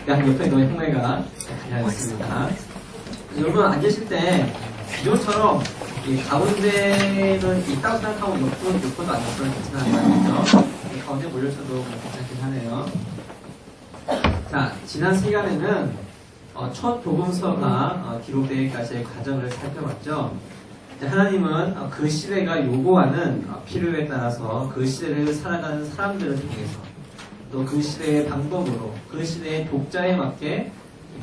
양 옆에 너의 형매가 가장했습니다. 여러분 앉으실 때 기존처럼 이 가운데는 있다고 생각하고 옆으로도 앉았으면 괜찮은 거 아니죠? 가운데 몰려서도 괜찮긴 하네요. 자, 지난 시간에는 첫 복음서가 기록되기까지의 과정을 살펴봤죠. 하나님은 그 시대가 요구하는 필요에 따라서 그 시대를 살아가는 사람들을 통해서 또 그 시대의 방법으로 그 시대의 독자에 맞게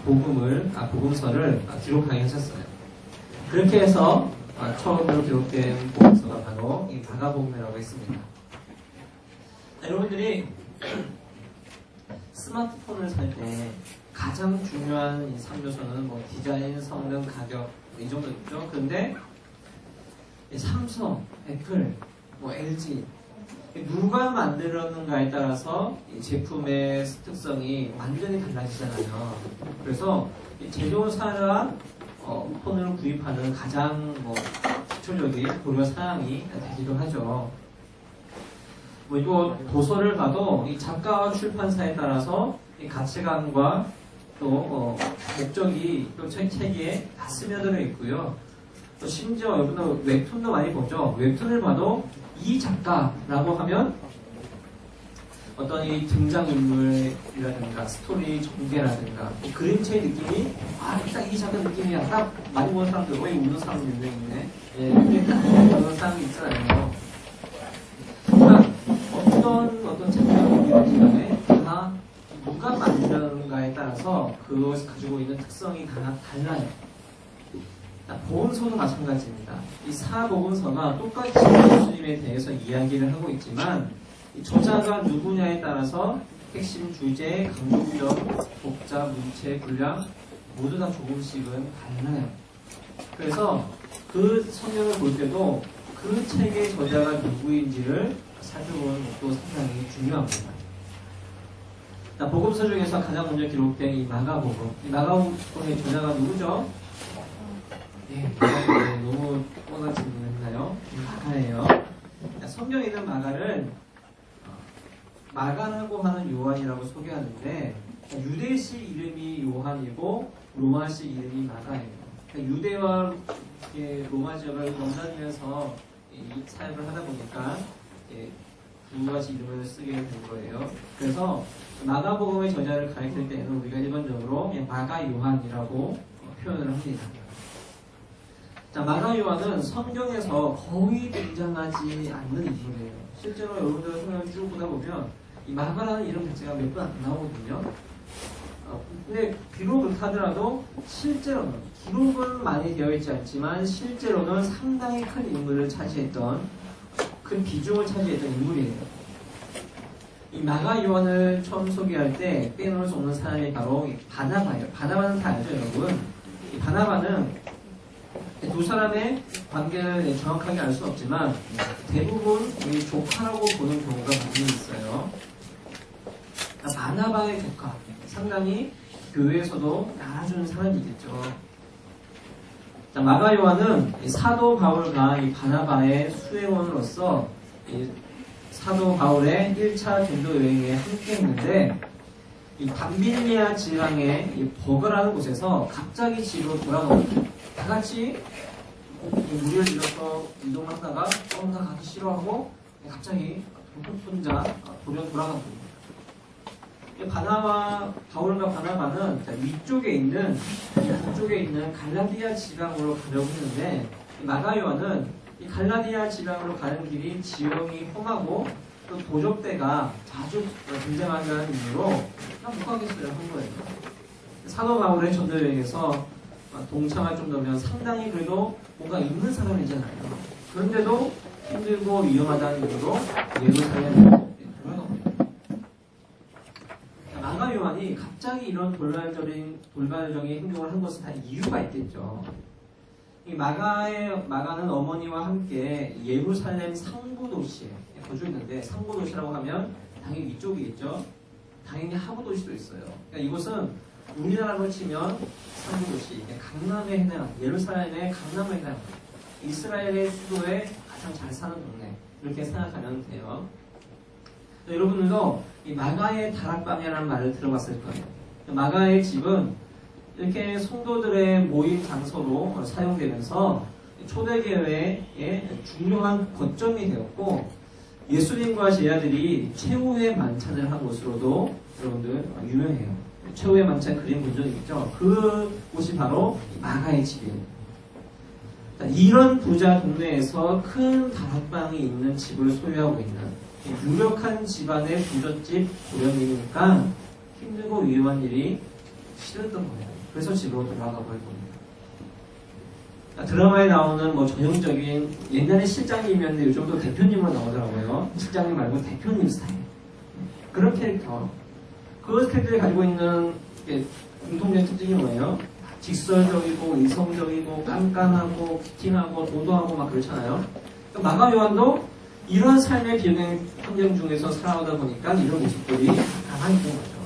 복음서를 기록하게 하셨어요. 그렇게 해서 처음으로 기록된 복음서가 바로 이 마가복음이라고 했습니다. 여러분들이 스마트폰을 살 때 가장 중요한 이 3요소는 뭐 디자인, 성능, 가격 이 정도겠죠. 그런데 삼성, 애플, 뭐 LG 누가 만들었는가에 따라서 이 제품의 특성이 완전히 달라지잖아요. 그래서 이 제조사가 폰을 구입하는 가장 기초적인 고려 사항이 되기도 하죠. 이거 도서를 봐도 이 작가와 출판사에 따라서 이 가치관과 또 목적이 또 책에 다 스며들어 있고요. 또 심지어 여러분들 웹툰도 많이 보죠. 웹툰을 봐도 이 작가라고 하면 어떤 이 등장인물이라든가 스토리 전개라든가 그림체의 느낌이 딱 이 작가 느낌이야. 딱 많이 보는 사람들 왜 우는 사람 유명이네. 그게 딱 그런 사람이 있잖아요. 그러니까 어떤 작가이든지 간에 다 누가 만드는가에 따라서 그것이 가지고 있는 특성이 다 달라요. 복음서도 마찬가지입니다. 이 사복음서가 똑같이 예수님에 대해서 이야기를 하고 있지만 이 저자가 누구냐에 따라서 핵심 주제, 강조점, 독자, 문체, 분량 모두 다 조금씩은 달라요. 그래서 그 성경을 볼 때도 그 책의 저자가 누구인지를 살펴보는 것도 상당히 중요합니다. 복음서 중에서 가장 먼저 기록된 이 마가복음. 이 마가복음의 저자가 누구죠? 너무 뻔한 질문을 했나요? 마가예요. 성경에 있는 마가를 마가라고 하는 요한이라고 소개하는데 유대식 이름이 요한이고 로마식 이름이 마가예요. 유대와 로마 지역을 넘나들면서 사역을 하다 보니까 두 가지 이름을 쓰게 된 거예요. 그래서 마가복음의 저자를 가리킬 때는 우리가 일반적으로 마가 요한이라고 표현을 합니다. 자, 마가 요한은 성경에서 거의 등장하지 않는 인물이에요. 실제로 여러분들 성경을 쭉 보다 보면 이 마가라는 이름 자체가 몇 번 안 나오거든요. 근데 비록 그렇다더라도 실제로는 기록은 많이 되어 있지 않지만 실제로는 상당히 큰 인물을 차지했던 큰 비중을 차지했던 인물이에요. 이 마가 요한을 처음 소개할 때 빼놓을 수 없는 사람이 바로 바나바예요. 바나바는 다 알죠, 여러분? 이 바나바는 두 사람의 관계를 정확하게 알 수는 없지만 대부분 우리 조카라고 보는 경우가 많이 있어요. 바나바의 조카, 상당히 교회에서도 알아주는 사람이겠죠. 자, 마가 요한은 사도 바울과 이 바나바의 수행원으로서 이 사도 바울의 1차 전도 여행에 함께 했는데 이 밤빌리아 지방의 이 버거라는 곳에서 갑자기 집으로 돌아가거든요. 다 같이 무리를 이뤄서 이동하다가 나 가기 싫어하고 갑자기 혼자 돌아간 겁니다. 바울과 바나바는 위쪽에 있는 북쪽에 있는 갈라디아 지방으로 가려고 했는데 마가 요한은 이 갈라디아 지방으로 가는 길이 지형이 험하고 또 도적대가 자주 등장한다는 이유로 못 가겠어요 한 거예요. 사도 바울의 전도 여행에서 동참할 정도면 상당히 그래도 뭔가 있는 사람이잖아요. 그런데도 힘들고 위험하다는 이유로 예루살렘으로 돌아갑니다. 마가 요한이 갑자기 이런 돌발적인 행동을 한 것은 다 이유가 있겠죠. 이 마가는 어머니와 함께 예루살렘 상부 도시에 거주했는데 상부 도시라고 하면 당연히 위쪽이겠죠. 당연히 하부 도시도 있어요. 그러니까 이곳은 우리나라로 치면 상부 도시, 강남에 해당, 예루살렘의 강남에 해당, 이스라엘의 수도에 가장 잘 사는 동네 이렇게 생각하면 돼요. 여러분들도 이 마가의 다락방이라는 말을 들어봤을 거예요. 마가의 집은 이렇게 성도들의 모임 장소로 사용되면서 초대교회의 중요한 거점이 되었고, 예수님과 제자들이 최후의 만찬을 한 곳으로도 여러분들 유명해요. 최후의 만찬 그림 본 적 있죠? 그 곳이 바로 마가의 집이에요. 이런 부자 동네에서 큰 다락방이 있는 집을 소유하고 있는 유력한 집안의 부잣집 도련님이니까 힘들고 위험한 일이 싫었던 거예요. 그래서 집으로 돌아가 버린 겁니다. 드라마에 나오는 뭐 전형적인, 옛날에 실장님이었는데 요즘도 대표님으로 나오더라고요. 실장님 말고 대표님 스타일. 그런 캐릭터. 그 캐릭터를 가지고 있는 공통된 특징이 뭐예요? 직설적이고 이성적이고 깐깐하고 귀팅하고 도도하고 막 그렇잖아요. 마가 요한도 이런 삶의 비행 환경 중에서 살아오다 보니까 이런 모습들이 가만히 있는 거죠.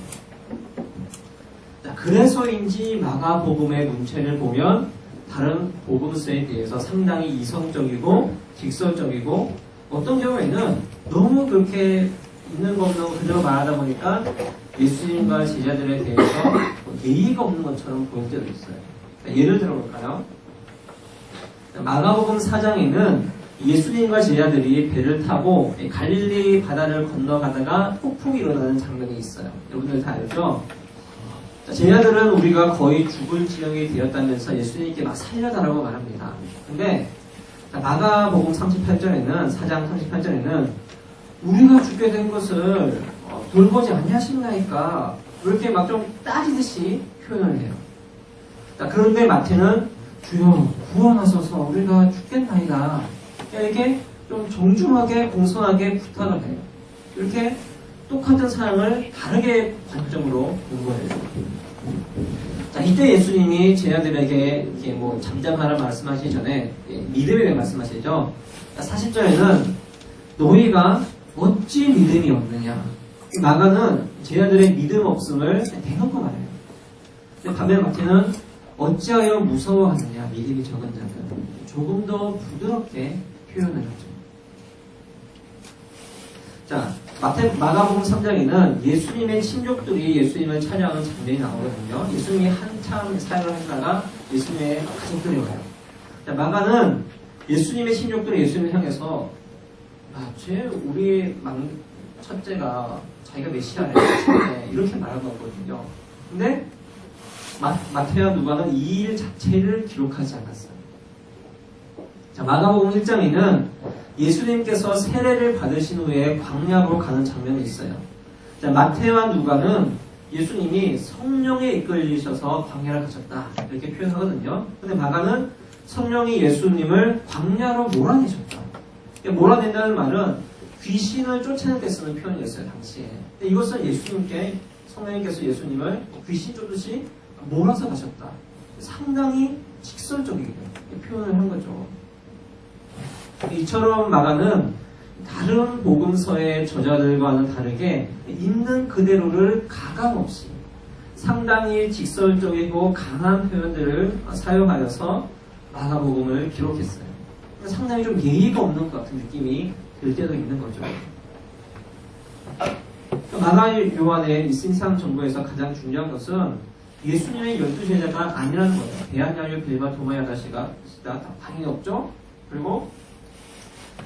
그래서인지 마가복음의 문체를 보면 다른 복음서에 대해서 상당히 이성적이고 직설적이고, 어떤 경우에는 너무 그렇게 있는 거 없는 거 그대로 말하다 보니까 예수님과 제자들에 대해서 예의가 없는 것처럼 보일 때도 있어요. 예를 들어볼까요? 마가복음 4장에는 예수님과 제자들이 배를 타고 갈릴리 바다를 건너가다가 폭풍이 일어나는 장면이 있어요. 여러분들 다 알죠? 제자들은 우리가 거의 죽을 지경이 되었다면서 예수님께 막 살려달라고 말합니다. 근데 마가복음 38절에는, 4장 38절에는 우리가 죽게 된 것을 돌보지 아니하신다니까 이렇게 막 좀 따지듯이 표현을 해요. 그런데 마태는 주여 구원하소서 우리가 죽겠나이다, 이렇게 좀 정중하게 공손하게 부탁을 해요. 이렇게 똑같은 사랑을 다르게 관점으로 본 거예요. 이때 예수님이 제자들에게 이렇게 뭐 잠잠하라 말씀하시기 전에 믿음에 대해 말씀하시죠. 40절에는 너희가 어찌 믿음이 없느냐. 마가는 제자들의 믿음 없음을 대놓고 말해요. 반면 마태는 어찌하여 무서워하느냐, 믿음이 적은 자는, 조금 더 부드럽게 표현을 하죠. 자, 마가복음 3장에는 예수님의 친족들이 예수님을 찾아오는 장면이 나오거든요. 예수님이 한참 사역을 하다가 예수님의 가족들이 와요. 자, 마가는 예수님의 친족들이 예수님을 향해서 우리 첫째가 자기가 메시아래 이렇게 말한 거거든요. 근데 마태와 누가는 이 일 자체를 기록하지 않았어요. 자, 마가복음 1장에는 예수님께서 세례를 받으신 후에 광야로 가는 장면이 있어요. 자, 마태와 누가는 예수님이 성령에 이끌리셔서 광야를 가셨다 이렇게 표현하거든요. 근데 마가는 성령이 예수님을 광야로 몰아내셨다. 몰아낸다는 말은 귀신을 쫓아낼 때 쓰는 표현이었어요, 당시에. 근데 이것은 성령님께서 예수님을 귀신 쫓듯이 몰아서 가셨다. 상당히 직설적이게 표현을 한 거죠. 이처럼 마가는 다른 복음서의 저자들과는 다르게 있는 그대로를 가감없이 상당히 직설적이고 강한 표현들을 사용하여서 마가복음을 기록했어요. 상당히 좀 예의가 없는 것 같은 느낌이 들 때도 있는 거죠. 마가 요한의 이 신상 정보에서 가장 중요한 것은 예수님의 12제자가 아니라는 거예요. 베아냐유, 빌바, 도마, 야다시가 당연히 없죠. 그리고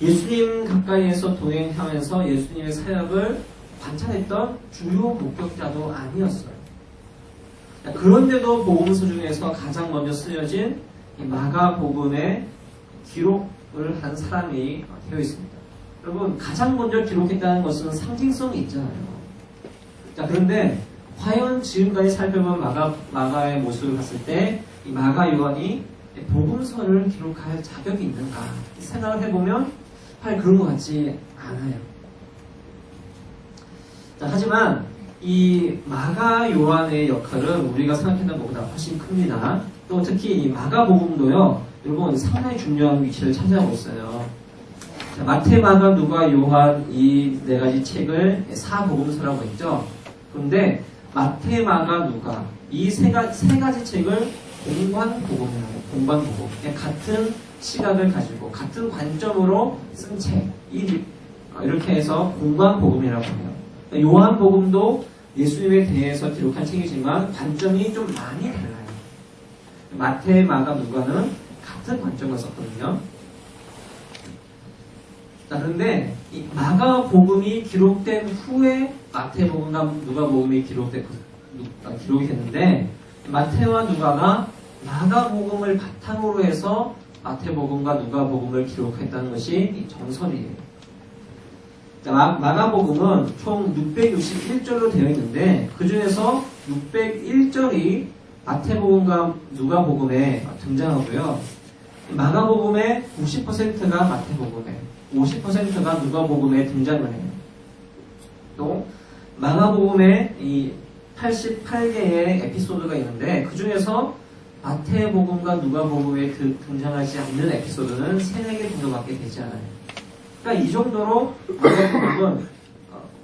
예수님 가까이에서 동행하면서 예수님의 사역을 관찰했던 주요 목격자도 아니었어요. 그런데도 복음서 중에서 가장 먼저 쓰여진 이 마가복음의 기록을 한 사람이 되어 있습니다. 여러분, 가장 먼저 기록했다는 것은 상징성이 있잖아요. 자, 그런데 과연 지금까지 살펴본 마가의 모습을 봤을 때 이 마가 요한이 복음서를 기록할 자격이 있는가 생각을 해보면 그런 것 같지 않아요. 자, 하지만 이 마가 요한의 역할은 우리가 생각했던 것보다 훨씬 큽니다. 또 특히 이 마가복음도요, 여러분 상당히 중요한 위치를 차지하고 있어요. 자, 마태, 마가, 누가, 요한 이 네 가지 책을 사복음서라고 했죠. 그런데 마태, 마가, 누가 이 세 가지 책을 공관복음이라고 해요. 공관복음. 같은 시각을 가지고 같은 관점으로 쓴 책. 이렇게 해서 공관복음이라고 해요. 요한복음도 예수님에 대해서 기록한 책이지만 관점이 좀 많이 달라요. 마태, 마가, 누가는 같은 관점을 썼거든요. 자, 그런데 이 마가복음이 기록된 후에 마태복음과 누가복음이 기록이 됐는데, 마태와 누가가 마가복음을 바탕으로 해서 마태복음과 누가복음을 기록했다는 것이 정설이에요. 자, 마가복음은 총 661절로 되어 있는데 그 중에서 601절이 마태복음과 누가복음에 등장하고요. 마가복음의 90%가 마태복음에, 50%가 누가복음에 등장을 해요. 또 마가복음에 이 88개의 에피소드가 있는데 그 중에서 마태복음과 누가복음에 등장하지 않는 에피소드는 3-4개 정도밖에 되지 않아요. 그러니까 이 정도로 마가복음은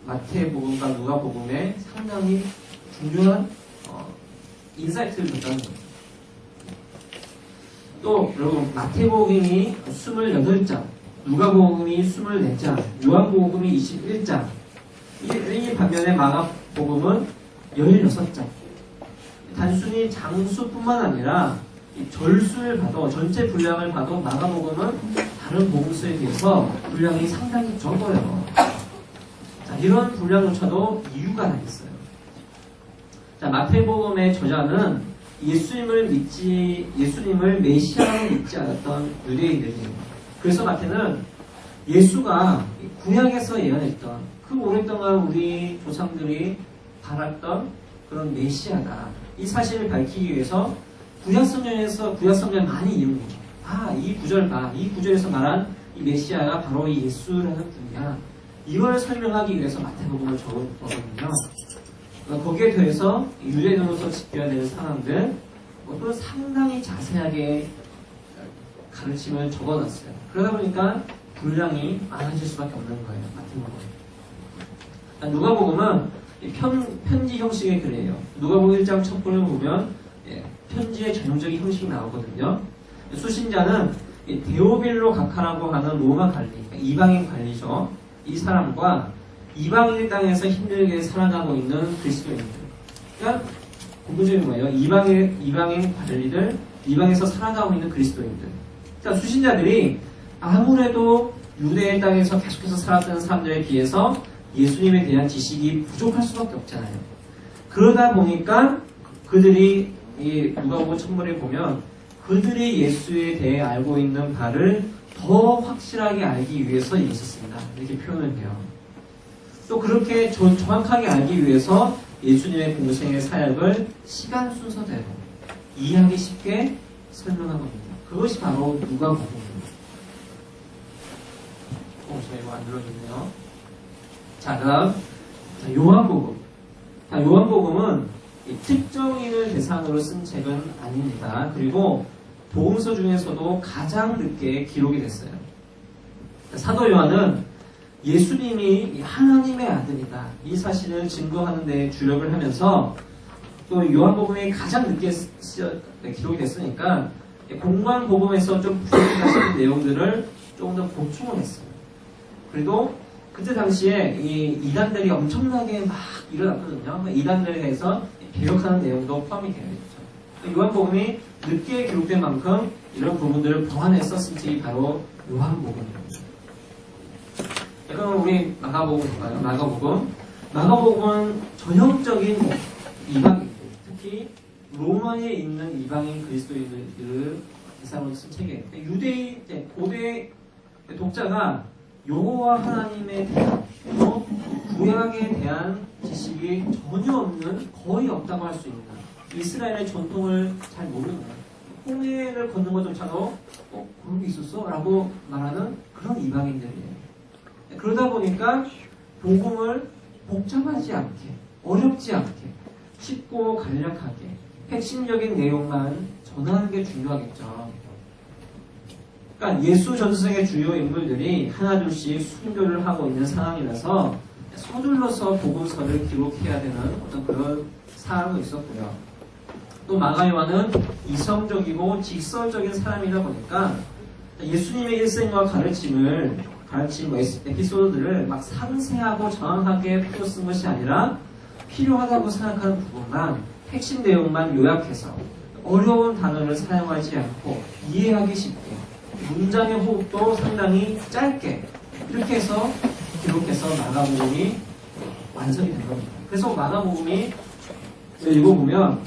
마태복음과 누가복음에 상당히 중요한 인사이트를 줬다는 거예요. 또 여러분, 마태복음이 28장, 누가복음이 24장, 요한복음이 21장, 이 반면에 마가복음은 16장. 단순히 장수뿐만 아니라 절수를 봐도, 전체 분량을 봐도 마가복음은 다른 복음서에 비해서 분량이 상당히 적어요. 자, 이런 분량조차도 이유가 다 있어요. 자, 마태복음의 저자는 예수님을 메시아로 믿지 않았던 유대인들이에요. 그래서 마태는 예수가 구약에서 예언했던 그 오랫동안 우리 조상들이 바랐던 그런 메시아다, 이 사실을 밝히기 위해서 구약성경을 많이 이용해요. 이 구절 봐. 이 구절에서 말한 이 메시아가 바로 이 예수라는 분이야. 이걸 설명하기 위해서 마태복음을 적었거든요. 거기에 더해서 유대인으로서 지켜야 되는 사람들, 또 상당히 자세하게 가르침을 적어놨어요. 그러다 보니까 분량이 많아질 수밖에 없는 거예요. 마태복음. 누가복음은 편지 형식의 글이에요. 누가복음 1장 첫 부를 보면 편지의 전형적인 형식이 나오거든요. 수신자는 데오빌로 가카라고 하는 로마 관리, 이방인 관리죠. 이 사람과 이방인 땅에서 힘들게 살아가고 있는 그리스도인들. 그러니까 본질은 뭐예요? 이방인 관리들, 이방에서 살아가고 있는 그리스도인들. 자, 수신자들이 아무래도 유대 땅에서 계속해서 살았던 사람들에 비해서 예수님에 대한 지식이 부족할 수밖에 없잖아요. 그러다 보니까 그들이 누가복음 첫문에 보면 그들이 예수에 대해 알고 있는 바를 더 확실하게 알기 위해서 읽었습니다. 이렇게 표현을 해요. 또 그렇게 정확하게 알기 위해서 예수님의 공생의 사역을 시간 순서대로 이해하기 쉽게 설명한 겁니다. 그것이 바로 누가복음입니다. 저 이거 안 눌러주네요. 자, 다음 요한복음. 요한복음은 특정인을 대상으로 쓴 책은 아닙니다. 그리고 복음서 중에서도 가장 늦게 기록이 됐어요. 사도 요한은 예수님이 하나님의 아들이다, 이 사실을 증거하는 데 주력을 하면서 또 요한복음이 가장 늦게 기록이 됐으니까 공관 복음에서 좀 부족하신 내용들을 조금 더 보충을 했어요. 그래도 그때 당시에 이 이단들이 엄청나게 막 일어났거든요. 이단들에 대해서 개혁하는 내용도 포함이 되어 있죠. 요한복음이 늦게 기록된 만큼 이런 부분들을 보완해서 쓴 책이 바로 요한복음입니다. 그럼 우리 마가복음 볼까요? 마가복음은 전형적인 이방인, 특히 로마에 있는 이방인 그리스도인들을 대상으로 쓴 책이에요. 유대인 고대 독자가 여호와 하나님에 대한 또 구약에 대한 지식이 전혀 없는, 거의 없다고 할 수 있는, 이스라엘의 전통을 잘 모르는, 홍해를 걷는 것조차도 그런 게 있었어? 라고 말하는 그런 이방인들이에요. 그러다 보니까 복음을 복잡하지 않게, 어렵지 않게, 쉽고 간략하게 핵심적인 내용만 전하는 게 중요하겠죠. 그러니까 예수 전승의 주요 인물들이 하나둘씩 순교를 하고 있는 상황이라서 서둘러서 복음서를 기록해야 되는 어떤 그런 상황도 있었고요. 또 마가 요한은 이성적이고 직설적인 사람이다 보니까 예수님의 일생과 가르침 에피소드들을 막 상세하고 정확하게 풀어 쓴 것이 아니라 필요하다고 생각하는 부분만 핵심 내용만 요약해서 어려운 단어를 사용하지 않고 이해하기 쉽게 문장의 호흡도 상당히 짧게 이렇게 해서 기록해서 마가복음이 완성이 된 겁니다. 그래서 마가복음이 읽어보면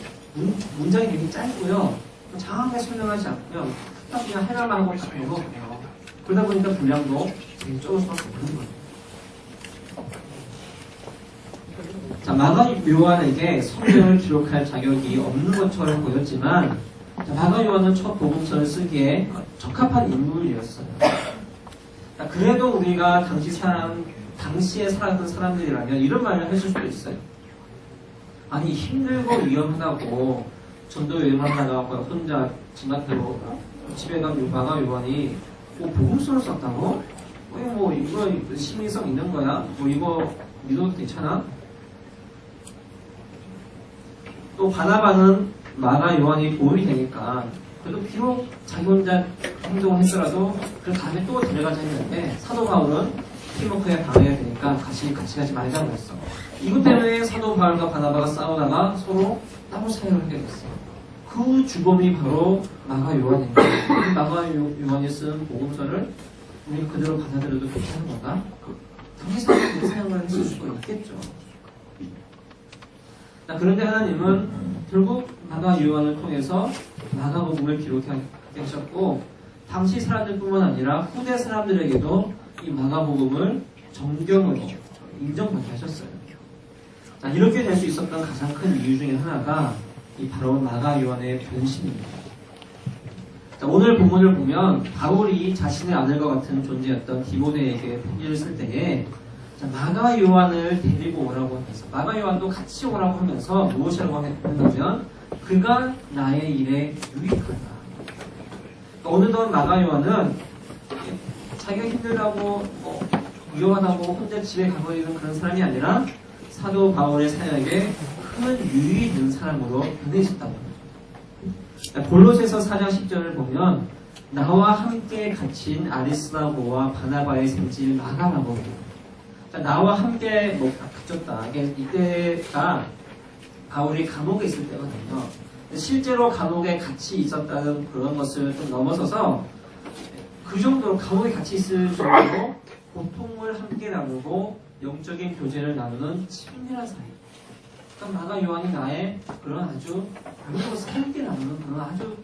문장이 되게 짧고요. 장하게 설명하지 않고요. 딱 그냥 해달만 하고 딱 넘어가요. 그러다 보니까 분량도 되게 적을 수밖에 없는 거예요. 자, 마가 요한에게 성경을 기록할 자격이 없는 것처럼 보였지만 마가 요한은 첫 복음서를 쓰기에 적합한 인물이었어요. 자, 그래도 우리가 당시에 살았던 사람들이라면 이런 말을 해줄 수도 있어요. 아니 힘들고 위험하다고 전도 여행하다가 혼자 집앞으로 집에 간 마가 요한이 뭐 복음서를 썼다고? 뭐 이거 신빙성 있는 거야? 뭐 이거 믿어도 괜찮아? 또 바나바는 마가 요한이 도움이 되니까 그래도 비록 자기 혼자 행동을 했더라도 그 다음에 또 데려가자 했는데 사도 바울은 티모테에 방해해야 되니까 같이 가지 말자고 했어. 이것 때문에 사도 바울과 바나바가 싸우다가 서로 따로 사역을 하게 됐어. 그 주범이 바로 마가 요한입니다. 마가 요한이 쓴 복음서를 우리가 그대로 받아들여도 괜찮은 건가? 당시 사람들이 사용을 했을 수도 있겠죠. 자, 그런데 하나님은 결국 마가 요한을 통해서 마가복음을 기록하셨고 당시 사람들뿐만 아니라 후대 사람들에게도 이 마가복음을 정경으로 인정받게 하셨어요. 자, 이렇게 될 수 있었던 가장 큰 이유 중에 하나가 이 바로 마가 요한의 변심입니다. 자, 오늘 본문을 보면 바울이 자신의 아들과 같은 존재였던 디모데에게 편지를 쓸 때에 자, 마가 요한을 데리고 오라고 하면서 마가 요한도 같이 오라고 하면서 무엇이라고 했냐면 그가 나의 일에 유익하다. 그러니까 어느덧 마가 요한은 자기가 힘들다고 위험하다고 혼자 집에 가버리는 그런 사람이 아니라 사도 바울의 사역에 큰 유익이 있는 사람으로 변해 있었다고 합니다. 골로새서 4장 10절을 보면 나와 함께 갇힌 아리스다고와 바나바의 생질 마가라고 합니다. 나와 함께 갇혔다. 이때가 바울이 감옥에 있을 때거든요. 실제로 감옥에 같이 있었다는 그런 것을 좀 넘어서서 그 정도로 감옥에 같이 있을 정도로 고통을 함께 나누고 영적인 교제를 나누는 친밀한 사이. 그러니까 마가 요한이 나의 그런 아주 모든 것을 함께 나누는 그런 아주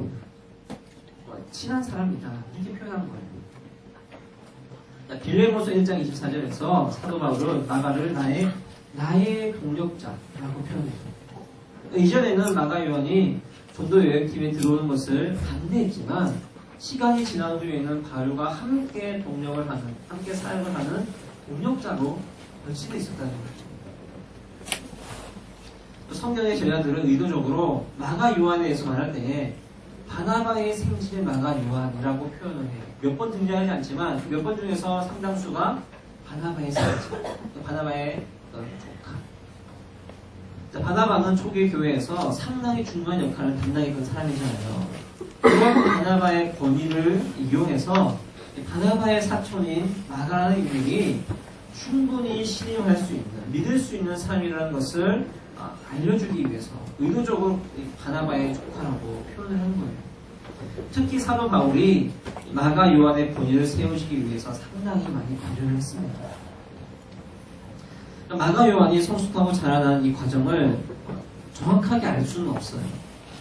친한 사람이다. 이렇게 표현한 거예요. 빌레몬서 1장 24절에서 사도 바울은 마가를 나의 동력자라고 표현해요. 이전에는 마가 요한이 전도 여행팀에 들어오는 것을 반대했지만 시간이 지난 후에는 바울과 함께 동력을 하는, 함께 사역을 하는 동력자로 변신해 있었다는 거죠. 또 성경의 제자들은 의도적으로 마가 요한에 대해서 말할 때에 바나바의 생질 마가 요한이라고 표현을 해요. 몇 번 등장하지 않지만 몇 번 중에서 상당수가 바나바의 생질, 바나바의 조카. 바나바는 초기 교회에서 상당히 중요한 역할을 담당했던 사람이잖아요. 그런 바나바의 권위를 이용해서 바나바의 사촌인 마가라는 인물이 충분히 신임할 수 있는, 믿을 수 있는 사람이라는 것을 알려주기 위해서 의도적으로 바나바의 조카라고 표현을 한 거예요. 특히 사도 바울이 마가 요한의 본의를 세우시기 위해서 상당히 많이 관여를 했습니다. 마가 요한이 성숙하고 자라나는 이 과정을 정확하게 알 수는 없어요.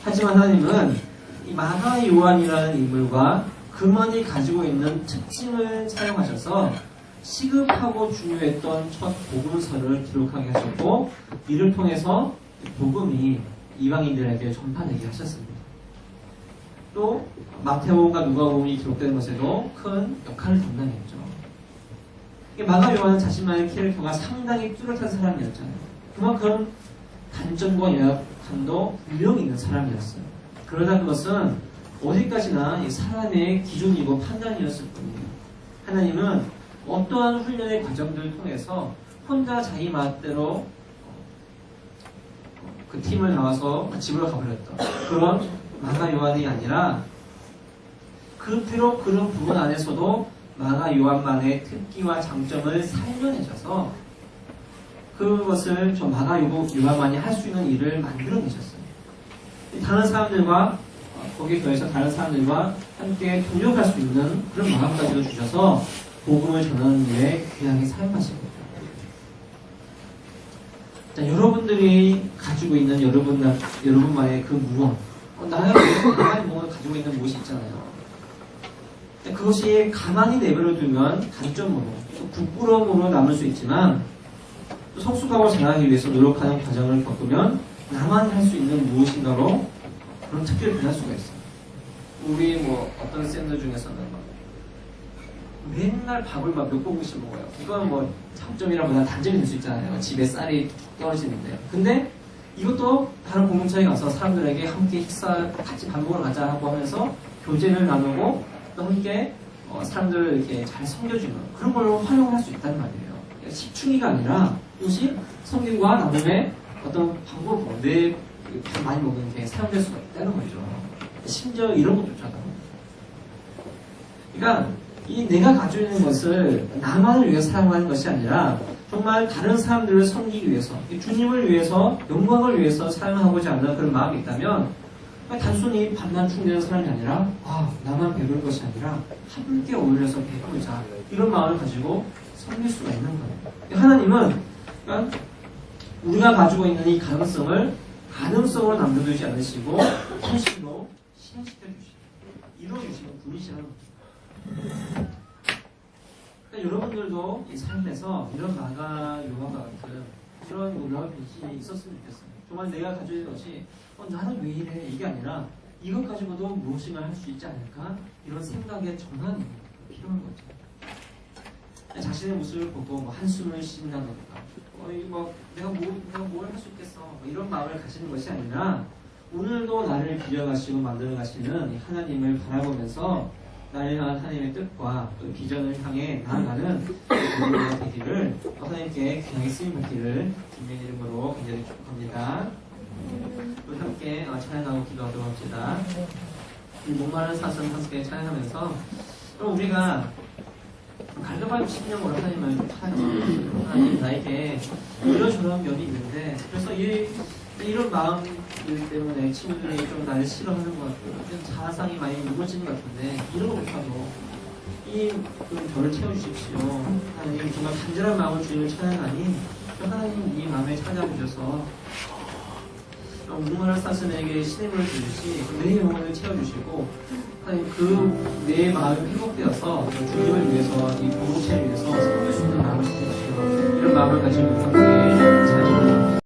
하지만 하나님은 이 마가 요한이라는 인물과 그만이 가지고 있는 특징을 사용하셔서 시급하고 중요했던 첫 복음서를 기록하게 하셨고 이를 통해서 복음이 이방인들에게 전파되게 하셨습니다. 또 마태복음과 누가복음이 기록된 것에도 큰 역할을 담당했죠. 마가 요한은 자신만의 캐릭터가 상당히 뚜렷한 사람이었잖아요. 그만큼 단점과 약함도 분명히 있는 사람이었어요. 그러나 그것은 어디까지나 사람의 기준이고 판단이었을 뿐이에요. 하나님은 어떠한 훈련의 과정들을 통해서 혼자 자기 맛대로 그 팀을 나와서 집으로 가버렸던 그런 마가 요한이 아니라 비록 그런 부분 안에서도 마가 요한만의 특기와 장점을 살려내셔서 그것을 좀 마가 요한만이 할 수 있는 일을 만들어내셨어요. 다른 사람들과 거기에 더해서 다른 사람들과 함께 동력할 수 있는 그런 마음까지도 주셔서 복음을 전하는 일에 귀하게 사용하신 거죠. 자, 여러분들이 가지고 있는 여러분만의 그 무언, 나만의 무언을 가지고 있는 무엇이 있잖아요. 그것이 가만히 내버려 두면 단점으로, 또 부끄러움으로 남을 수 있지만, 또 성숙하고 자라기 위해서 노력하는 과정을 겪으면 나만 할 수 있는 무엇인가로 그런 특기를 변할 수가 있어요. 우리 뭐 어떤 샌들 중에서는 막 맨날 밥을 막 몇 공기씩 먹어요. 이건 뭐 장점이라보다 단점이 될 수 있잖아요. 집에 쌀이 떨어지는데. 근데 이것도 다른 공동체에 가서 사람들에게 함께 식사, 같이 밥 먹으러 가자 하고 하면서 교제를 나누고 또 함께 사람들을 이렇게 잘 섬겨주는 그런 걸로 활용을 할 수 있다는 말이에요. 식충이가 아니라 이것이 성경과 나눔의 어떤 방법으로 밥 많이 먹는 게 사용될 수가 있다는 거죠. 심지어 이런 것도 있잖아요. 그러니까 이 내가 가지고 있는 것을 나만을 위해서 사용하는 것이 아니라 정말 다른 사람들을 섬기기 위해서, 주님을 위해서, 영광을 위해서 사용하고자 하는 그런 마음이 있다면 단순히 밥만 충전하는 사람이 아니라 나만 배울 것이 아니라 함께 어울려서 배우자 이런 마음을 가지고 섬길 수가 있는 거예요. 하나님은 그러니까 우리가 가지고 있는 이 가능성을 가능성으로 남겨두지 않으시고 현실로 실현시켜 주시고 이루어주시는 분이시라는 거죠. 그러니까 여러분들도 이 삶에서 이런 마가 요한과 같은 이런 놀라운 변신이 있었으면 좋겠어요. 정말 내가 가지고 있는 것이 나는 왜 이래 이게 아니라 이것 가지고도 무엇인가 할 수 있지 않을까 이런 생각의 전환이 필요한 거죠. 자신의 모습을 보고 뭐 한숨을 쉰다던가 내가 뭘 할 수 있겠어 이런 마음을 가지는 것이 아니라 오늘도 나를 빚어가시고 만들어가시는 하나님을 바라보면서 나를 향한 하나님의 뜻과 또 비전을 향해 나아가는 우리가 되기를 하나님께 귀하게 쓰임받기를 주님의 이름으로 간절히 축복합니다. 우리 함께 찬양하고 기도하도록 합시다. 목마른 사슴 함께 찬양하면서 우리가 갈급한 심령으로 하나님을 하나님 나에게 이런저런 면이 있는데 그래서 이런 마음들 때문에 친구들이 좀 나를 싫어하는 것 같고 좀 자아상이 많이 무거워지는 것 같은데 이런 것보다도 좀 저를 채워주십시오. 하나님 정말 간절한 마음을 주님을 찬양하니 하나님 이 마음에 찾아오셔서 목마른 사슴에게 시냇물을 주듯이 내 영혼을 채워주시고 하나님 내 마음이 회복되어서 주님을 위해서 이 공동체를 위해서 섬길 수 있는 마음을 주시고 이런 마음을 가지고 함께